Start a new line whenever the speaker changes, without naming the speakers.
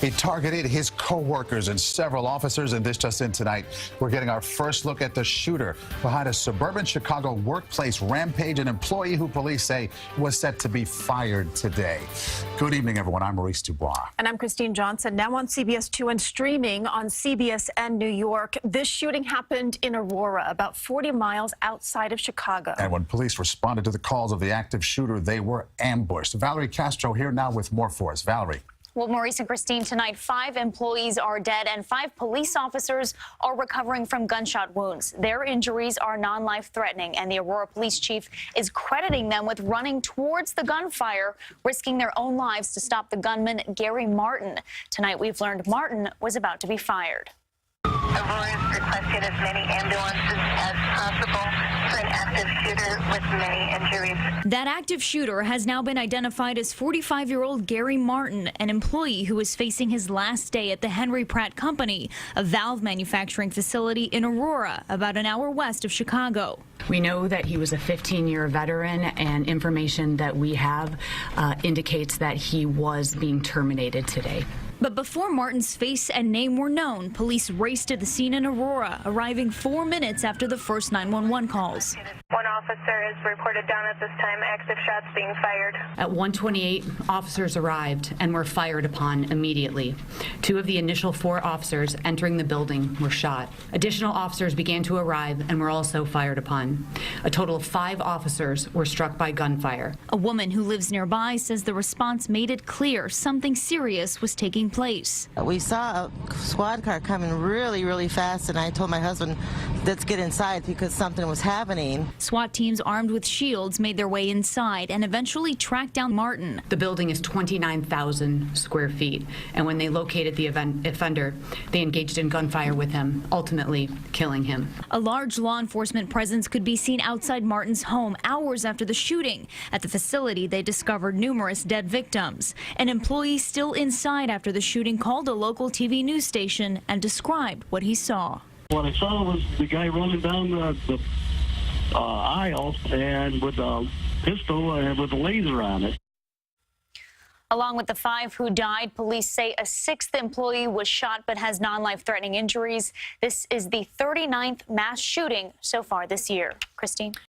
He targeted his co-workers and several officers, and this just in tonight. We're getting our first look at the shooter behind a suburban Chicago workplace rampage, an employee who police say was set to be fired today. Good evening, everyone. I'm Maurice Dubois.
And I'm Christine Johnson, now on CBS 2 and streaming on CBSN New York. This shooting happened in Aurora, about 40 miles outside of Chicago.
And when police responded to the calls of the active shooter, they were ambushed. Valerie Castro here now with more for us. Valerie.
Well, Maurice and Christine, tonight 5 employees are dead and 5 police officers are recovering from gunshot wounds. Their injuries are non-life-threatening, and the Aurora police chief is crediting them with running towards the gunfire, risking their own lives to stop the gunman, Gary Martin. Tonight, we've learned Martin was about to be fired.
Aurora has requested as many ambulances as possible for an active shooter with many injuries.
That active shooter has now been identified as 45-year-old Gary Martin, an employee who is facing his last day at the Henry Pratt Company, a valve manufacturing facility in Aurora, about an hour west of Chicago.
We know that he was a 15-year veteran, and information that we have indicates that he was being terminated today.
But before Martin's face and name were known, police raced to the scene in Aurora, arriving 4 minutes after the first 911 calls.
One officer is reported down at this time, active shots being fired.
At 1:28, officers arrived and were fired upon immediately. 2 of the initial 4 officers entering the building were shot. Additional officers began to arrive and were also fired upon. A total of 5 officers were struck by gunfire.
A woman who lives nearby says the response made it clear something serious was taking place.
We saw a squad car coming really fast, and I told my husband, let's get inside because something was happening.
SWAT teams armed with shields made their way inside and eventually tracked down Martin.
The building is 29,000 square feet, and when they located the offender, they engaged in gunfire with him, ultimately killing him.
A large law enforcement presence could be seen outside Martin's home hours after the shooting. At the facility, they discovered numerous dead victims. An employee still inside after the shooting called a local TV news station and described what he saw.
What I saw was the guy running down the aisle and with a pistol and with a laser on it.
Along with the 5 who died, police say a 6th employee was shot but has non-life-threatening injuries. This is the 39th mass shooting so far this year. Christine?